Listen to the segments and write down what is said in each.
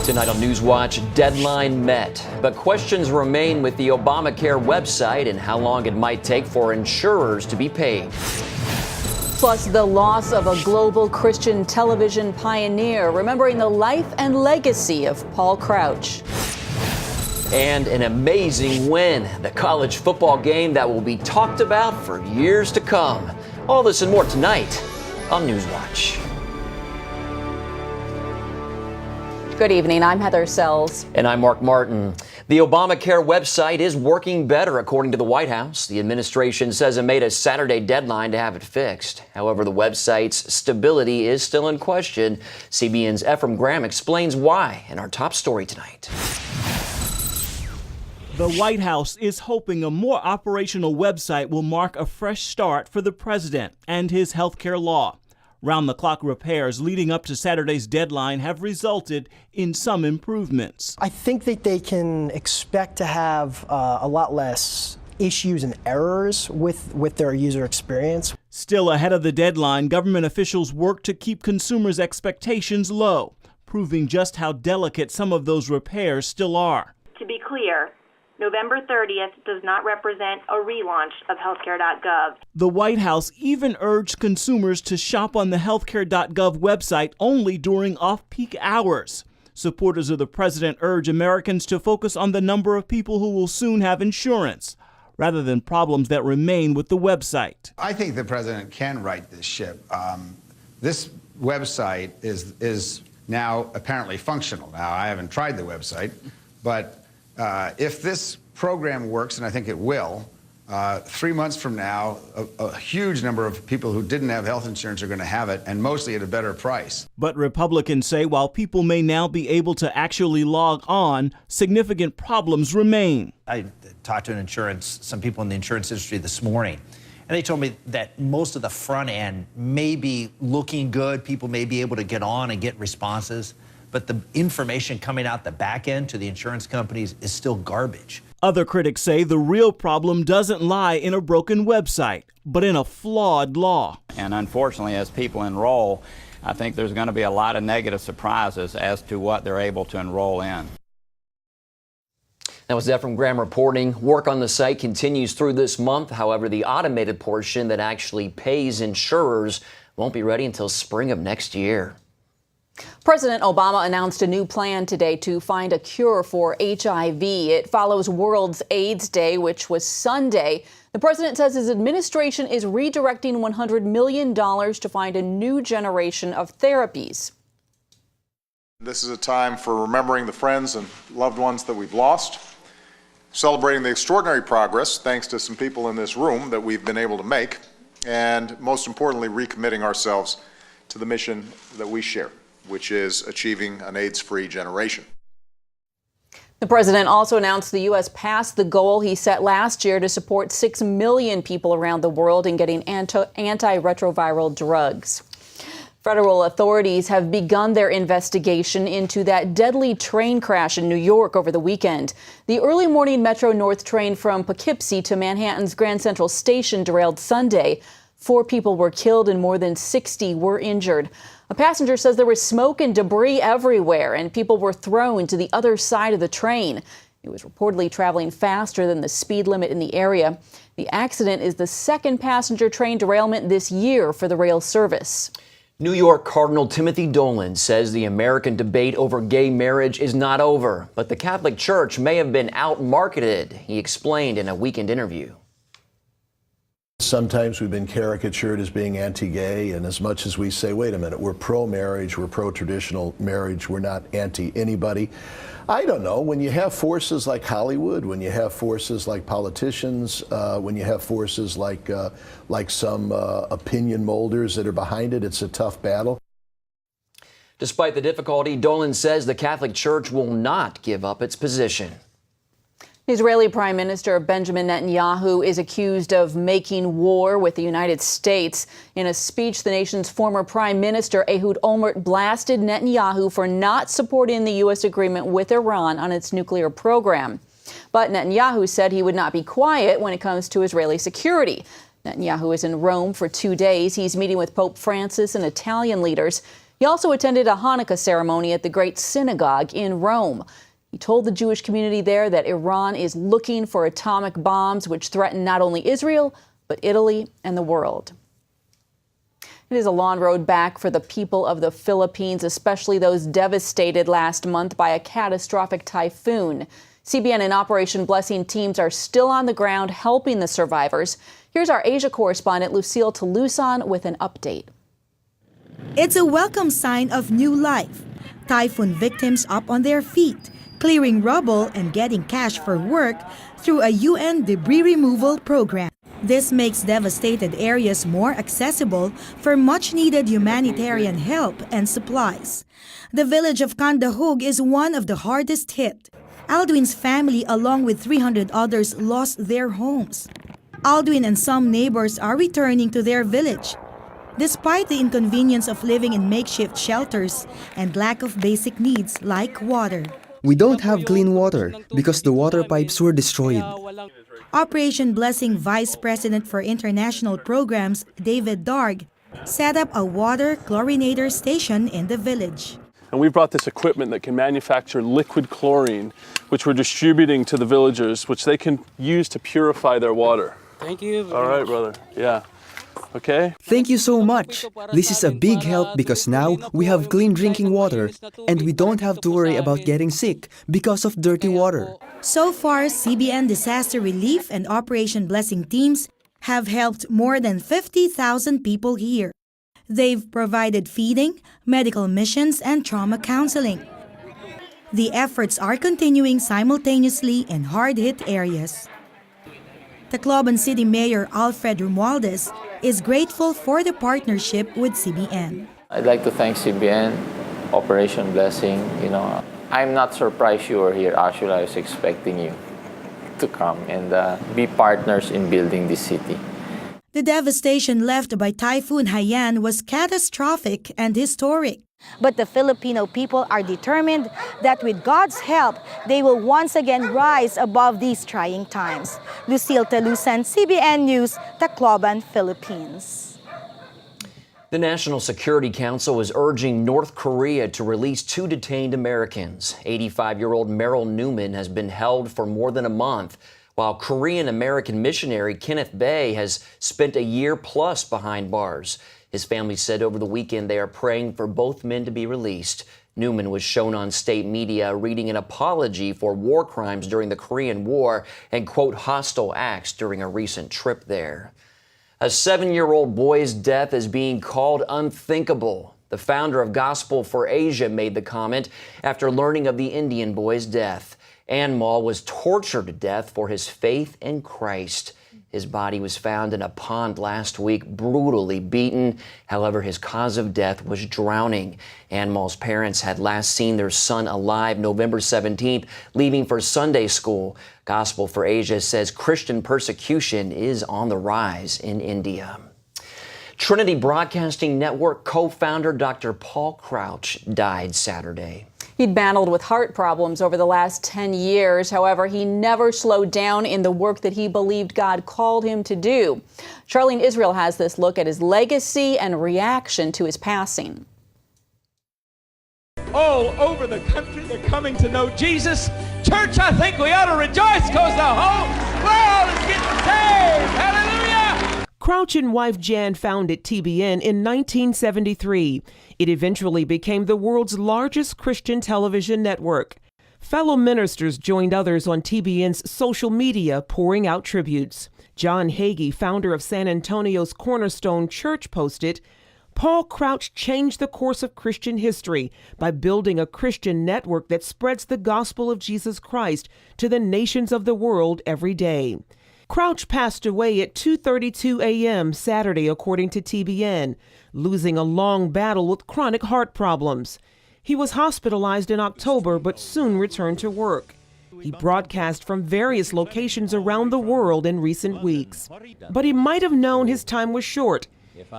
Tonight on NewsWatch, deadline met, but questions remain with the Obamacare website and how long it might take for insurers to be paid. Plus, the loss of a global Christian television pioneer, remembering the life and legacy of Paul Crouch. And an amazing win, the college football game that will be talked about for years to come. All this and more tonight on NewsWatch. Good evening, I'm Heather Sells. And I'm Mark Martin. The Obamacare website is working better, according to the White House. The administration says it made a Saturday deadline to have it fixed. However, the website's stability is still in question. CBN's Ephraim Graham explains why in our top story tonight. The White House is hoping a more operational website will mark a fresh start for the president and his health care law. Round-the-clock repairs leading up to Saturday's deadline have resulted in some improvements. I think that they can expect to have a lot less issues and errors with their user experience. Still ahead of the deadline, government officials work to keep consumers' expectations low, proving just how delicate some of those repairs still are. To be clear, November 30th does not represent a relaunch of healthcare.gov. The White House even urged consumers to shop on the healthcare.gov website only during off-peak hours. Supporters of the president urge Americans to focus on the number of people who will soon have insurance, rather than problems that remain with the website. I think the president can right this ship. This website is now apparently functional. Now, I haven't tried the website, but if this program works, and I think it will, 3 months from now, a huge number of people who didn't have health insurance are going to have it, and mostly at a better price. But Republicans say while people may now be able to actually log on, significant problems remain. I talked to some people in the insurance industry this morning, and they told me that most of the front end may be looking good. People may be able to get on and get responses, but the information coming out the back end to the insurance companies is still garbage. Other critics say the real problem doesn't lie in a broken website, but in a flawed law. And unfortunately, as people enroll, I think there's going to be a lot of negative surprises as to what they're able to enroll in. That was Ephraim Graham reporting. Work on the site continues through this month. However, the automated portion that actually pays insurers won't be ready until spring of next year. President Obama announced a new plan today to find a cure for HIV. It follows World AIDS Day, which was Sunday. The president says his administration is redirecting $100 million to find a new generation of therapies. This is a time for remembering the friends and loved ones that we've lost, celebrating the extraordinary progress, thanks to some people in this room, that we've been able to make, and most importantly, recommitting ourselves to the mission that we share, which is achieving an AIDS-free generation. The president also announced the U.S. passed the goal he set last year to support 6 million people around the world in getting antiretroviral drugs. Federal authorities have begun their investigation into that deadly train crash in New York over the weekend. The early morning Metro North train from Poughkeepsie to Manhattan's Grand Central Station derailed Sunday. 4 people were killed and more than 60 were injured. A passenger says there was smoke and debris everywhere and people were thrown to the other side of the train. It was reportedly traveling faster than the speed limit in the area. The accident is the second passenger train derailment this year for the rail service. New York Cardinal Timothy Dolan says the American debate over gay marriage is not over, but the Catholic Church may have been out-marketed, he explained in a Weekend interview. Sometimes we've been caricatured as being anti-gay, and as much as we say, wait a minute, we're pro-marriage, we're pro-traditional marriage, we're not anti-anybody. I don't know, when you have forces like Hollywood, when you have forces like politicians, when you have forces like some opinion molders that are behind it, it's a tough battle. Despite the difficulty, Dolan says the Catholic Church will not give up its position. Israeli Prime Minister Benjamin Netanyahu is accused of making war with the United States. In a speech, the nation's former Prime Minister Ehud Olmert blasted Netanyahu for not supporting the U.S. agreement with Iran on its nuclear program. But Netanyahu said he would not be quiet when it comes to Israeli security. Netanyahu is in Rome for 2 days. He's meeting with Pope Francis and Italian leaders. He also attended a Hanukkah ceremony at the Great Synagogue in Rome. He told the Jewish community there that Iran is looking for atomic bombs which threaten not only Israel, but Italy and the world. It is a long road back for the people of the Philippines, especially those devastated last month by a catastrophic typhoon. CBN and Operation Blessing teams are still on the ground helping the survivors. Here's our Asia correspondent Lucille Tolusan with an update. It's a welcome sign of new life. Typhoon victims up on their feet, clearing rubble and getting cash for work through a UN debris removal program. This makes devastated areas more accessible for much-needed humanitarian help and supplies. The village of Kandahug is one of the hardest hit. Aldwin's family, along with 300 others, lost their homes. Aldwin and some neighbors are returning to their village, despite the inconvenience of living in makeshift shelters and lack of basic needs like water. We don't have clean water because the water pipes were destroyed. Operation Blessing Vice President for International Programs, David Darg, set up a water chlorinator station in the village. And we brought this equipment that can manufacture liquid chlorine, which we're distributing to the villagers, which they can use to purify their water. Thank you. All right, brother. Yeah. Okay? Thank you so much. This is a big help because now we have clean drinking water and we don't have to worry about getting sick because of dirty water. So far, CBN Disaster Relief and Operation Blessing teams have helped more than 50,000 people here. They've provided feeding, medical missions, and trauma counseling. The efforts are continuing simultaneously in hard-hit areas. Tacloban City Mayor Alfred Romualdez is grateful for the partnership with CBN. I'd like to thank CBN, Operation Blessing. I'm not surprised you were here. Actually, I was expecting you to come and be partners in building this city. The devastation left by Typhoon Haiyan was catastrophic and historic. But the Filipino people are determined that with God's help, they will once again rise above these trying times. Lucille Tolusan, CBN News, Tacloban, Philippines. The National Security Council is urging North Korea to release 2 detained Americans. 85-year-old Merrill Newman has been held for more than a month, while Korean-American missionary Kenneth Bae has spent a year plus behind bars. His family said over the weekend they are praying for both men to be released. Newman was shown on state media reading an apology for war crimes during the Korean War and, quote, hostile acts during a recent trip there. A 7-year-old boy's death is being called unthinkable. The founder of Gospel for Asia made the comment after learning of the Indian boy's death. Anmal was tortured to death for his faith in Christ. His body was found in a pond last week, brutally beaten. However, his cause of death was drowning. Anmal's parents had last seen their son alive November 17th, leaving for Sunday school. Gospel for Asia says Christian persecution is on the rise in India. Trinity Broadcasting Network co-founder Dr. Paul Crouch died Saturday. He'd battled with heart problems over the last 10 years. However, he never slowed down in the work that he believed God called him to do. Charlene Israel has this look at his legacy and reaction to his passing. All over the country, they're coming to know Jesus. Church, I think we ought to rejoice because the whole world is getting saved. Hallelujah! Crouch and wife Jan founded TBN in 1973. It eventually became the world's largest Christian television network. Fellow ministers joined others on TBN's social media, pouring out tributes. John Hagee, founder of San Antonio's Cornerstone Church, posted, Paul Crouch changed the course of Christian history by building a Christian network that spreads the gospel of Jesus Christ to the nations of the world every day. Crouch passed away at 2:32 a.m. Saturday, according to TBN, losing a long battle with chronic heart problems. He was hospitalized in October, but soon returned to work. He broadcast from various locations around the world in recent weeks. But he might have known his time was short.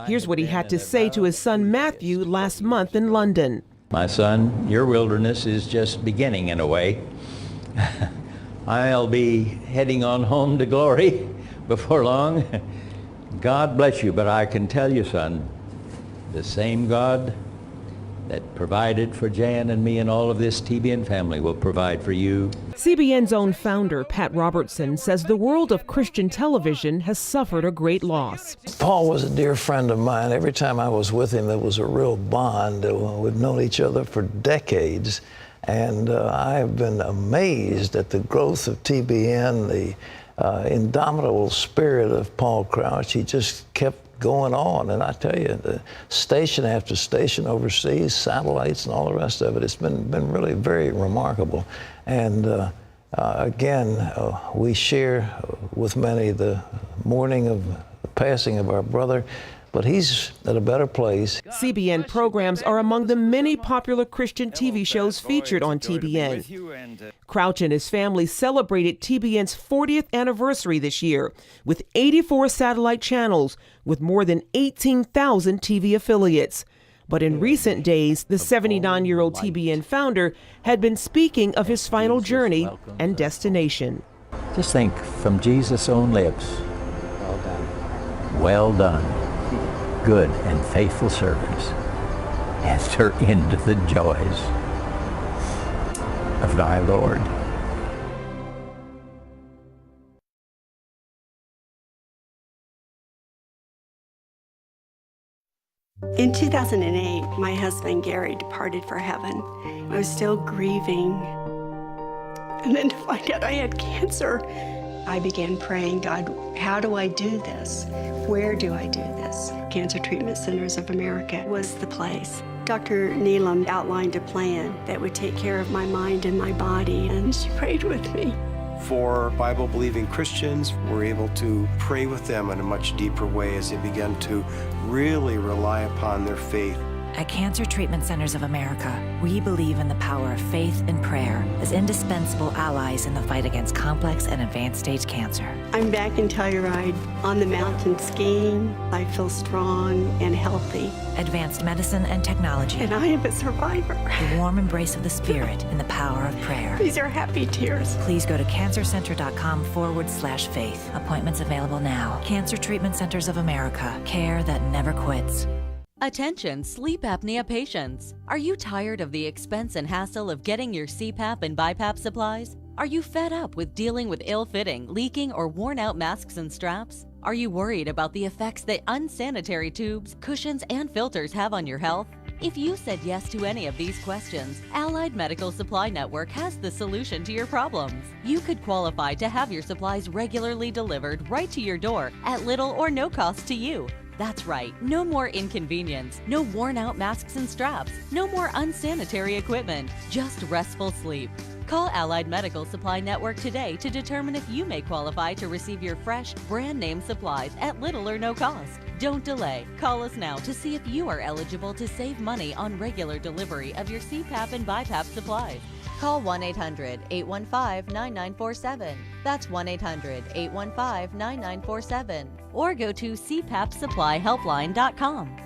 Here's what he had to say to his son Matthew last month in London. My son, your wilderness is just beginning in a way. I'll be heading on home to glory before long. God bless you, but I can tell you, son, the same God that provided for Jan and me, and all of this TBN family will provide for you. CBN's own founder, Pat Robertson, says the world of Christian television has suffered a great loss. Paul was a dear friend of mine. Every time I was with him, there was a real bond. We've known each other for decades, and I have been amazed at the growth of TBN, the indomitable spirit of Paul Crouch. He just kept going on, and I tell you, the station after station overseas, satellites and all the rest of it, it's been really very remarkable. And again, we share with many the mourning of the passing of our brother, but he's at a better place. CBN programs are among the many popular Christian TV shows featured on TBN. Crouch and his family celebrated TBN's 40th anniversary this year with 84 satellite channels with more than 18,000 TV affiliates. But in recent days, the 79-year-old TBN founder had been speaking of his final journey and destination. Just think, from Jesus' own lips, well done. Well done. Good and faithful servants, enter into the joys of thy Lord. In 2008, my husband Gary departed for heaven. I was still grieving. And then to find out I had cancer, I began praying, God, how do I do this? Where do I do this? Cancer Treatment Centers of America was the place. Dr. Neelam outlined a plan that would take care of my mind and my body, and she prayed with me. For Bible-believing Christians, we're able to pray with them in a much deeper way as they begin to really rely upon their faith. At Cancer Treatment Centers of America, we believe in the power of faith and prayer as indispensable allies in the fight against complex and advanced stage cancer. I'm back in Telluride on the mountain skiing. I feel strong and healthy. Advanced medicine and technology. And I am a survivor. The warm embrace of the Spirit and the power of prayer. These are happy tears. Please go to cancercenter.com/faith. Appointments available now. Cancer Treatment Centers of America. Care that never quits. Attention sleep apnea patients. Are you tired of the expense and hassle of getting your CPAP and BiPAP supplies? Are you fed up with dealing with ill-fitting, leaking, or worn-out masks and straps? Are you worried about the effects that unsanitary tubes, cushions, and filters have on your health? If you said yes to any of these questions, Allied Medical Supply Network has the solution to your problems. You could qualify to have your supplies regularly delivered right to your door at little or no cost to you. That's right, no more inconvenience, no worn-out masks and straps, no more unsanitary equipment, just restful sleep. Call Allied Medical Supply Network today to determine if you may qualify to receive your fresh, brand-name supplies at little or no cost. Don't delay. Call us now to see if you are eligible to save money on regular delivery of your CPAP and BiPAP supplies. Call 1-800-815-9947. That's 1-800-815-9947. Or go to cpapsupplyhelpline.com.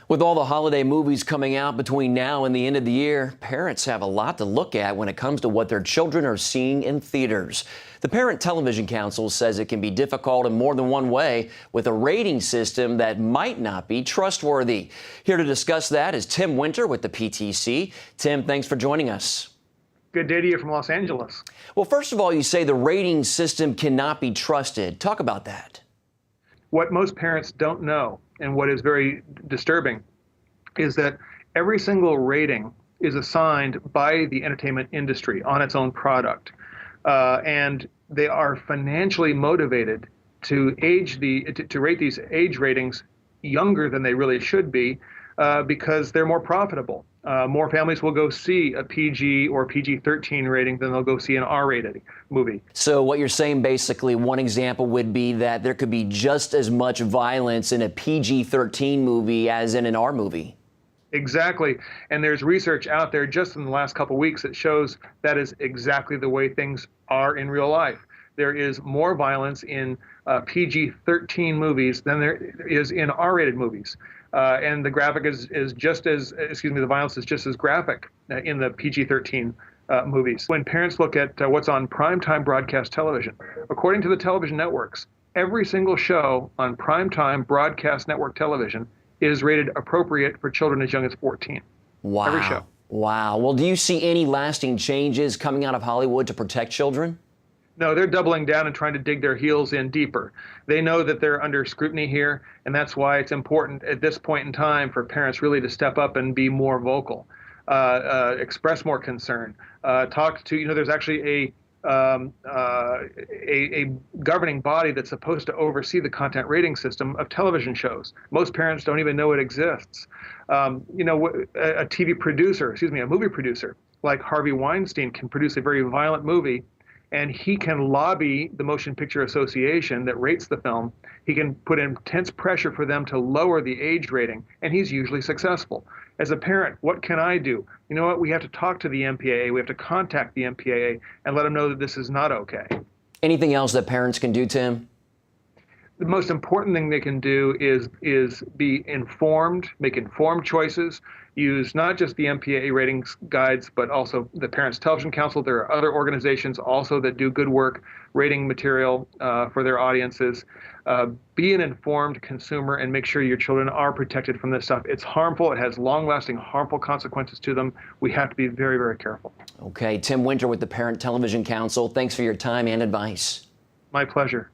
With all the holiday movies coming out between now and the end of the year, parents have a lot to look at when it comes to what their children are seeing in theaters. The Parent Television Council says it can be difficult in more than one way with a rating system that might not be trustworthy. Here to discuss that is Tim Winter with the PTC. Tim, thanks for joining us. Good day to you from Los Angeles. Well, first of all, you say the rating system cannot be trusted. Talk about that. What most parents don't know, and what is very disturbing, is that every single rating is assigned by the entertainment industry on its own product. And they are financially motivated to rate these age ratings younger than they really should be because they're more profitable. More families will go see a PG or PG-13 rating than they'll go see an R-rated movie. So what you're saying, basically, one example would be that there could be just as much violence in a PG-13 movie as in an R movie. Exactly. And there's research out there just in the last couple of weeks that shows that is exactly the way things are in real life. There is more violence in PG-13 movies than there is in R-rated movies. And the graphic is just as, the violence is just as graphic in the PG-13 movies. When parents look at what's on primetime broadcast television, according to the television networks, every single show on primetime broadcast network television is rated appropriate for children as young as 14. Wow. Every show. Wow. Well, do you see any lasting changes coming out of Hollywood to protect children? No, they're doubling down and trying to dig their heels in deeper. They know that they're under scrutiny here, and that's why it's important at this point in time for parents really to step up and be more vocal, express more concern, talk to, there's actually a governing body that's supposed to oversee the content rating system of television shows. Most parents don't even know it exists. A movie producer like Harvey Weinstein can produce a very violent movie, and he can lobby the Motion Picture Association that rates the film. He can put intense pressure for them to lower the age rating, and he's usually successful. As a parent, what can I do? You know what? We have to talk to the MPAA. We have to contact the MPAA and let them know that this is not okay. Anything else that parents can do, Tim? The most important thing they can do is be informed, make informed choices, use not just the MPAA ratings guides, but also the Parents Television Council. There are other organizations also that do good work rating material for their audiences. Be an informed consumer and make sure your children are protected from this stuff. It's harmful. It has long-lasting harmful consequences to them. We have to be very, very careful. Okay, Tim Winter with the Parent Television Council. Thanks for your time and advice. My pleasure.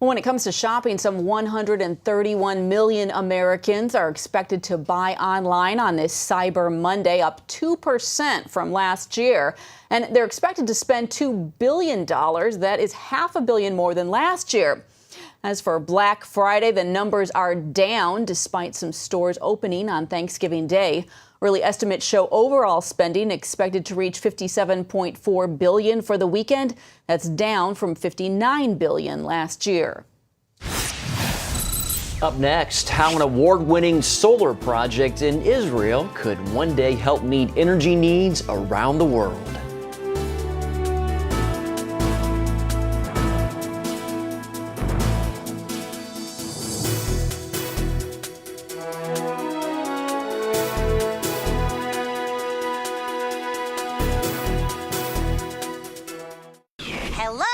Well, when it comes to shopping, some 131 million Americans are expected to buy online on this Cyber Monday, up 2% from last year. And they're expected to spend $2 billion. That is $500 million more than last year. As for Black Friday, the numbers are down despite some stores opening on Thanksgiving Day. Early estimates show overall spending expected to reach $57.4 billion for the weekend. That's down from $59 billion last year. Up next, how an award-winning solar project in Israel could one day help meet energy needs around the world. Hello?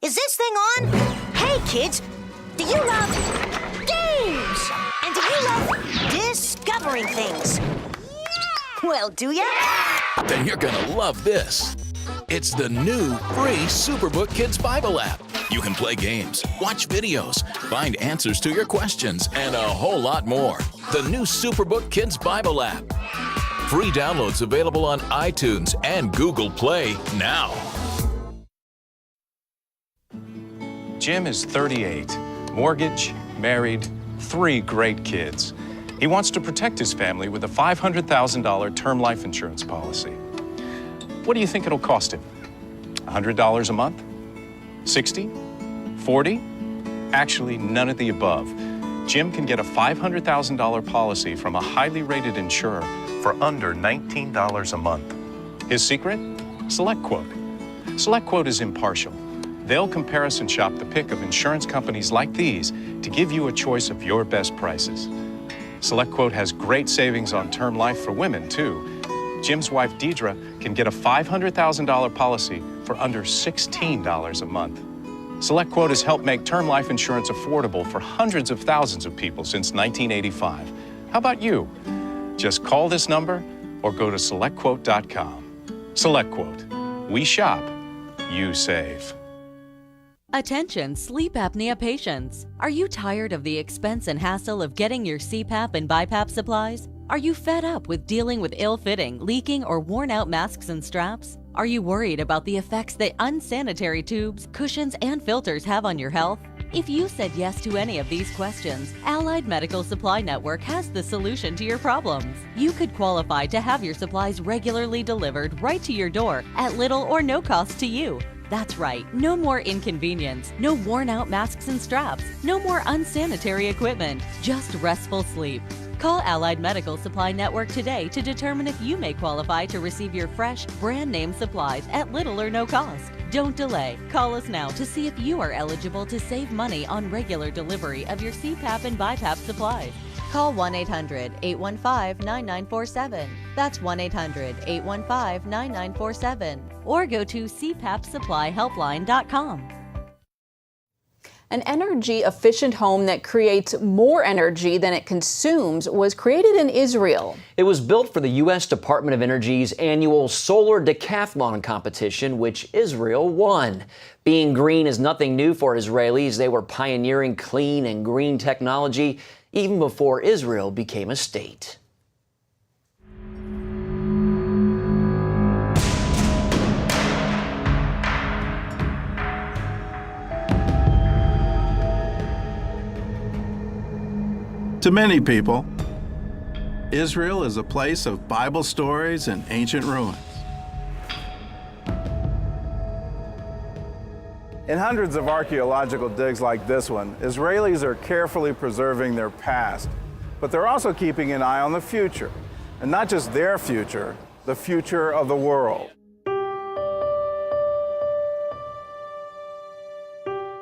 Is this thing on? Hey, kids, do you love games? And do you love discovering things? Well, do ya? Then you're gonna love this. It's the new free Superbook Kids Bible app. You can play games, watch videos, find answers to your questions, and a whole lot more. The new Superbook Kids Bible app. Free downloads available on iTunes and Google Play now. Jim is 38, mortgage, married, 3 great kids. He wants to protect his family with a $500,000 term life insurance policy. What do you think it'll cost him? $100 a month? 60? 40? Actually, none of the above. Jim can get a $500,000 policy from a highly rated insurer for under $19 a month. His secret? SelectQuote. SelectQuote is impartial. They'll comparison shop the pick of insurance companies like these to give you a choice of your best prices. SelectQuote has great savings on term life for women, too. Jim's wife, Deidre, can get a $500,000 policy for under $16 a month. SelectQuote has helped make term life insurance affordable for hundreds of thousands of people since 1985. How about you? Just call this number or go to SelectQuote.com. SelectQuote. We shop, you save. Attention sleep apnea patients. Are you tired of the expense and hassle of getting your CPAP and BiPAP supplies? Are you fed up with dealing with ill-fitting, leaking, or worn-out masks and straps? Are you worried about the effects that unsanitary tubes, cushions, and filters have on your health? If you said yes to any of these questions, Allied Medical Supply Network has the solution to your problems. You could qualify to have your supplies regularly delivered right to your door at little or no cost to you. That's right, no more inconvenience, no worn-out masks and straps, no more unsanitary equipment, just restful sleep. Call Allied Medical Supply Network today to determine if you may qualify to receive your fresh, brand-name supplies at little or no cost. Don't delay. Call us now to see if you are eligible to save money on regular delivery of your CPAP and BiPAP supplies. Call 1-800-815-9947. That's 1-800-815-9947. Or go to cpapsupplyhelpline.com. An energy-efficient home that creates more energy than it consumes was created in Israel. It was built for the U.S. Department of Energy's annual Solar Decathlon competition, which Israel won. Being green is nothing new for Israelis. They were pioneering clean and green technology even before Israel became a state. To many people, Israel is a place of Bible stories and ancient ruins. In hundreds of archaeological digs like this one, Israelis are carefully preserving their past, but they're also keeping an eye on the future. And not just their future, the future of the world.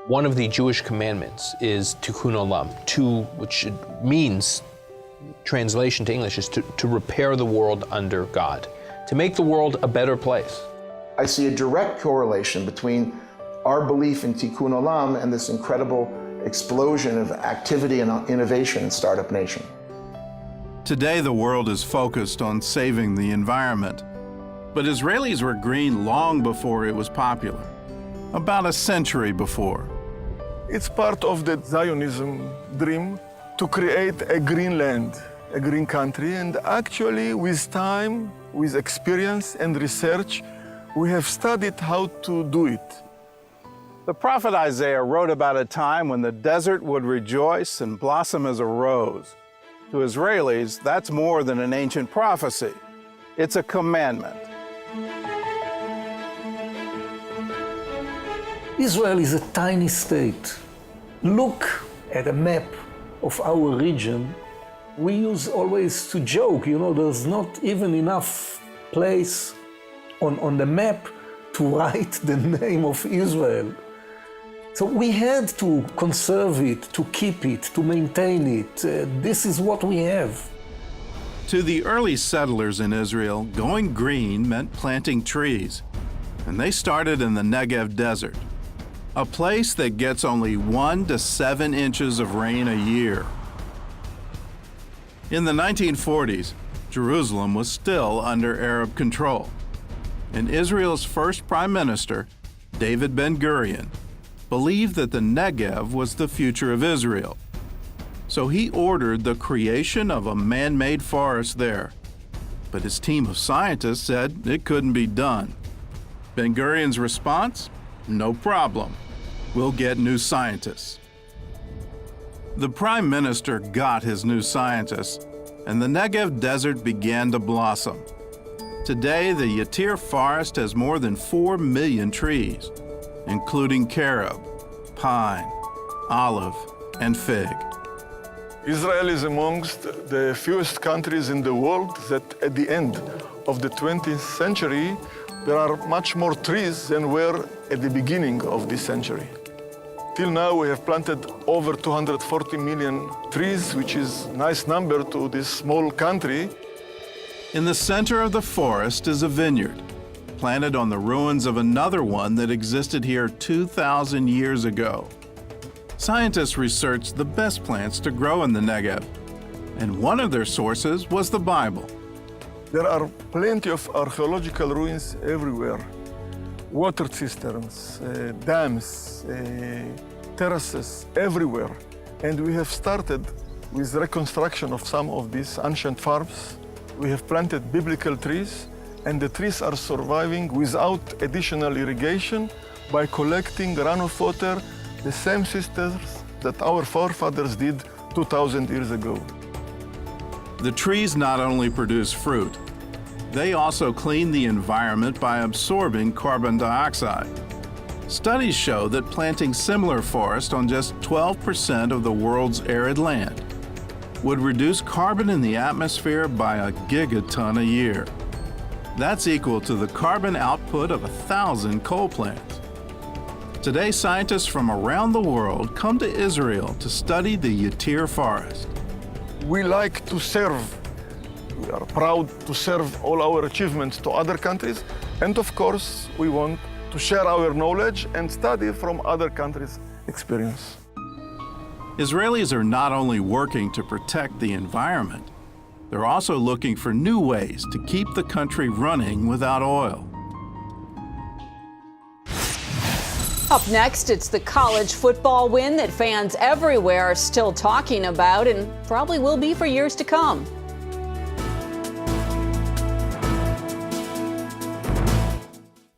One of the Jewish commandments is tikkun olam, which means, translation to English, is to repair the world under God, to make the world a better place. I see a direct correlation between our belief in tikkun olam and this incredible explosion of activity and innovation in Startup Nation. Today, the world is focused on saving the environment, but Israelis were green long before it was popular, about a century before. It's part of the Zionism dream to create a green land, a green country, and actually with time, with experience and research, we have studied how to do it. The prophet Isaiah wrote about a time when the desert would rejoice and blossom as a rose. To Israelis, that's more than an ancient prophecy. It's a commandment. Israel is a tiny state. Look at a map of our region. We use always to joke, there's not even enough place on the map to write the name of Israel. So we had to conserve it, to keep it, to maintain it. This is what we have. To the early settlers in Israel, going green meant planting trees, and they started in the Negev desert, a place that gets only 1 to 7 inches of rain a year. In the 1940s, Jerusalem was still under Arab control, and Israel's first prime minister, David Ben-Gurion, believed that the Negev was the future of Israel. So he ordered the creation of a man-made forest there. But his team of scientists said it couldn't be done. Ben-Gurion's response? No problem. We'll get new scientists. The prime minister got his new scientists, and the Negev desert began to blossom. Today, the Yatir forest has more than 4 million trees, including carob, pine, olive, and fig. Israel is amongst the fewest countries in the world that at the end of the 20th century, there are much more trees than were at the beginning of this century. Till now, we have planted over 240 million trees, which is a nice number to this small country. In the center of the forest is a vineyard, planted on the ruins of another one that existed here 2,000 years ago. Scientists researched the best plants to grow in the Negev, and one of their sources was the Bible. There are plenty of archaeological ruins everywhere. Water cisterns, dams, terraces, everywhere. And we have started with reconstruction of some of these ancient farms. We have planted biblical trees, and the trees are surviving without additional irrigation by collecting runoff water, the same systems that our forefathers did 2,000 years ago. The trees not only produce fruit, they also clean the environment by absorbing carbon dioxide. Studies show that planting similar forest on just 12% of the world's arid land would reduce carbon in the atmosphere by a gigaton a year. That's equal to the carbon output of 1,000 coal plants. Today, scientists from around the world come to Israel to study the Yatir forest. We like to serve. We are proud to serve all our achievements to other countries. And of course, we want to share our knowledge and study from other countries experience. Israelis are not only working to protect the environment, they're also looking for new ways to keep the country running without oil. Up next, it's the college football win that fans everywhere are still talking about and probably will be for years to come.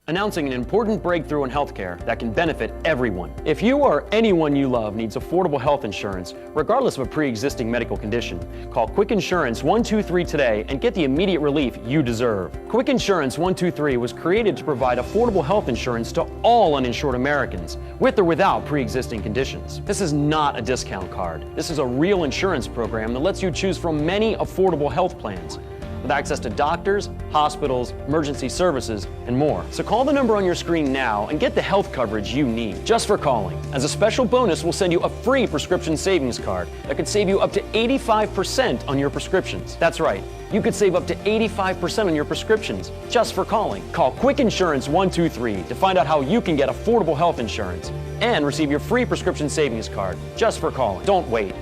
Announcing an important breakthrough in healthcare that can benefit everyone. If you or anyone you love needs affordable health insurance, regardless of a pre-existing medical condition, call Quick Insurance 123 today and get the immediate relief you deserve. Quick Insurance 123 was created to provide affordable health insurance to all uninsured Americans, with or without pre-existing conditions. This is not a discount card. This is a real insurance program that lets you choose from many affordable health plans, with access to doctors, hospitals, emergency services, and more. So call the number on your screen now and get the health coverage you need just for calling. As a special bonus, we'll send you a free prescription savings card that could save you up to 85% on your prescriptions. That's right, you could save up to 85% on your prescriptions just for calling. Call Quick Insurance 123 to find out how you can get affordable health insurance and receive your free prescription savings card just for calling. Don't wait.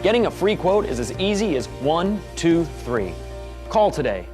Getting a free quote is as easy as 1, 2, 3. Call today.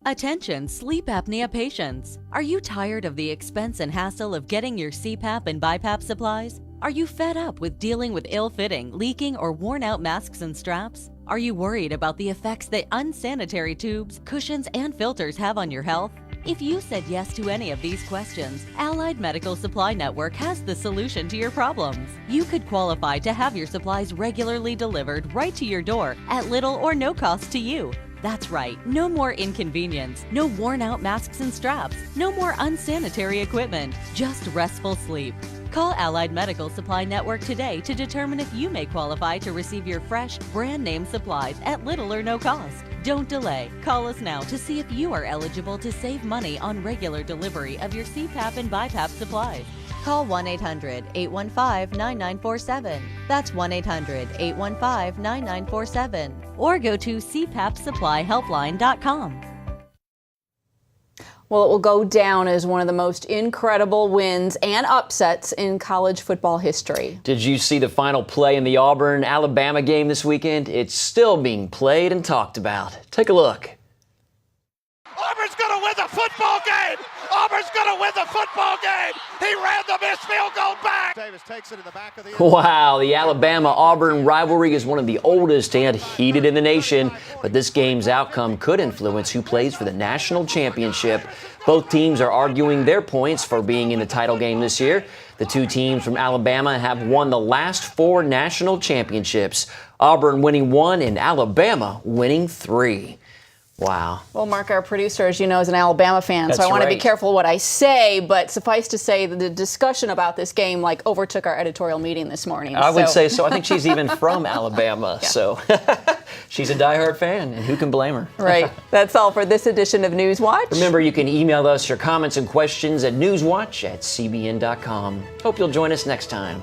Attention sleep apnea patients. Are you tired of the expense and hassle of getting your CPAP and BiPAP supplies? Are you fed up with dealing with ill-fitting, leaking, or worn-out masks and straps? Are you worried about the effects that unsanitary tubes, cushions, and filters have on your health? If you said yes to any of these questions, Allied Medical Supply Network has the solution to your problems. You could qualify to have your supplies regularly delivered right to your door at little or no cost to you. That's right, no more inconvenience, no worn-out masks and straps, no more unsanitary equipment, just restful sleep. Call Allied Medical Supply Network today to determine if you may qualify to receive your fresh, brand-name supplies at little or no cost. Don't delay. Call us now to see if you are eligible to save money on regular delivery of your CPAP and BiPAP supplies. Call 1-800-815-9947. That's 1-800-815-9947. Or go to cpapsupplyhelpline.com. Well, it will go down as one of the most incredible wins and upsets in college football history. Did you see the final play in the Auburn-Alabama game this weekend? It's still being played and talked about. Take a look. Auburn's going to win the football game! Auburn's going to win the football game! He ran the missed field goal back! Davis takes it in the back of the end. Wow, the Alabama-Auburn rivalry is one of the oldest and heated in the nation, but this game's outcome could influence who plays for the national championship. Both teams are arguing their points for being in the title game this year. The two teams from Alabama have won the last 4 national championships, Auburn winning 1 and Alabama winning 3. Wow. Well, Mark, our producer, as you know, is an Alabama fan, That's so I want to be right. careful what I say, but suffice to say that the discussion about this game overtook our editorial meeting this morning. I would say so. I think she's even from Alabama, so she's a diehard fan, and who can blame her? Right. That's all for this edition of NewsWatch. Remember, you can email us your comments and questions at newswatch@cbn.com. Hope you'll join us next time.